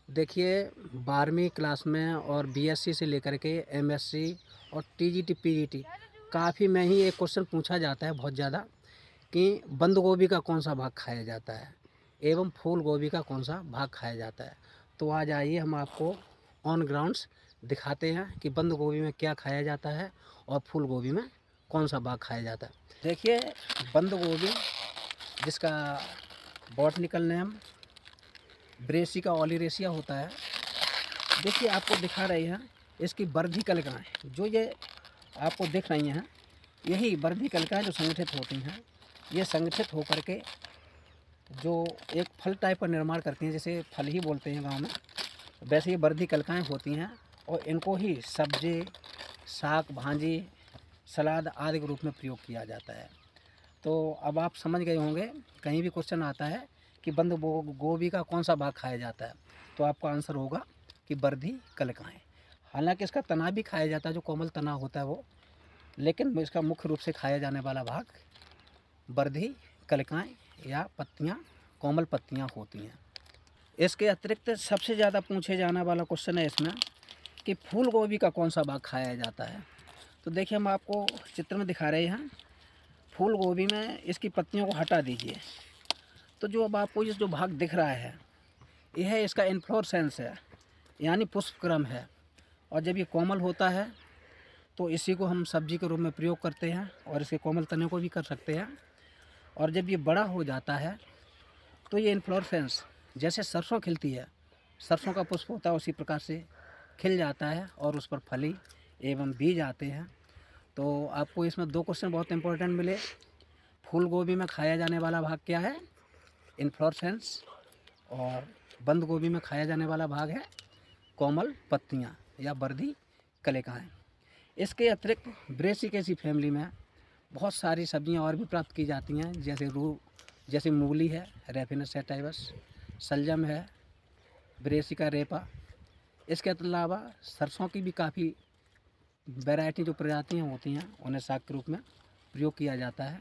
देखिए 12वीं क्लास में और बीएससी से लेकर के एमएससी और टीजीटी पीजीटी काफ़ी में ही एक क्वेश्चन पूछा जाता है बहुत ज़्यादा कि बंद गोभी का कौन सा भाग खाया जाता है एवं फूल गोभी का कौन सा भाग खाया जाता है। तो आज आइए हम आपको ऑन ग्राउंड्स दिखाते हैं कि बंद गोभी में क्या खाया जाता है और फूल गोभी में कौन सा भाग खाया जाता है। देखिए बंद गोभी, जिसका बॉटनिकल नेम ब्रेसिका ओलियेसिया होता है। देखिए आपको दिखा रहे हैं इसकी वर्धी कलिकाएँ, जो ये आपको दिख रही हैं, यही वर्धी कलिकाएँ जो संगठित होती हैं। ये संगठित होकर के जो एक फल टाइप का निर्माण करती हैं, जैसे फल ही बोलते हैं गांव में, वैसे ये वर्धी कलिकाएँ होती हैं और इनको ही सब्जी, साग भाजी, सलाद आदि के रूप में प्रयोग किया जाता है। तो अब आप समझ गए होंगे, कहीं भी क्वेश्चन आता है कि बंद गोभी का कौन सा भाग खाया जाता है, तो आपका आंसर होगा कि वर्धी कलिकाएँ। हालांकि इसका तना भी खाया जाता है, जो कोमल तना होता है वो, लेकिन इसका मुख्य रूप से खाया जाने वाला भाग वर्धी कलिकाएँ या पत्तियाँ, कोमल पत्तियाँ होती हैं। इसके अतिरिक्त सबसे ज़्यादा पूछे जाने वाला क्वेश्चन है इसमें कि फूल गोभी का कौन सा भाग खाया जाता है। तो देखिए हम आपको चित्र में दिखा रहे हैं, फूल गोभी में इसकी पत्तियों को हटा दीजिए, तो जो अब आपको ये जो भाग दिख रहा है, यह इसका इन्फ्लोरेसेंस है, यानी पुष्पक्रम है। और जब ये कोमल होता है तो इसी को हम सब्जी के रूप में प्रयोग करते हैं और इसके कोमल तने को भी कर सकते हैं। और जब ये बड़ा हो जाता है तो ये इन्फ्लोरेसेंस, जैसे सरसों खिलती है, सरसों का पुष्प होता है, उसी प्रकार से खिल जाता है और उस पर फली एवं बीज आते हैं। तो आपको इसमें दो क्वेश्चन बहुत इंपॉर्टेंट मिले। फूल गोभी में खाया जाने वाला भाग क्या है? इन्फ्लोरेसेंस। और बंद गोभी में खाया जाने वाला भाग है कोमल पत्तियाँ या वर्धी कलिकाएँ। इसके अतिरिक्त ब्रेसिकेसी फैमिली में बहुत सारी सब्जियां और भी प्राप्त की जाती हैं, जैसे मूली है, रेफिनस सैटाइवस, शलजम है, ब्रेसिका रेपा। इसके अलावा सरसों की भी काफ़ी वैरायटी, जो प्रजातियां होती हैं, उन्हें साग के रूप में प्रयोग किया जाता है।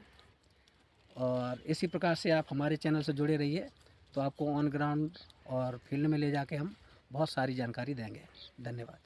और इसी प्रकार से आप हमारे चैनल से जुड़े रहिए, तो आपको ऑन ग्राउंड और फील्ड में ले जाके हम बहुत सारी जानकारी देंगे। धन्यवाद।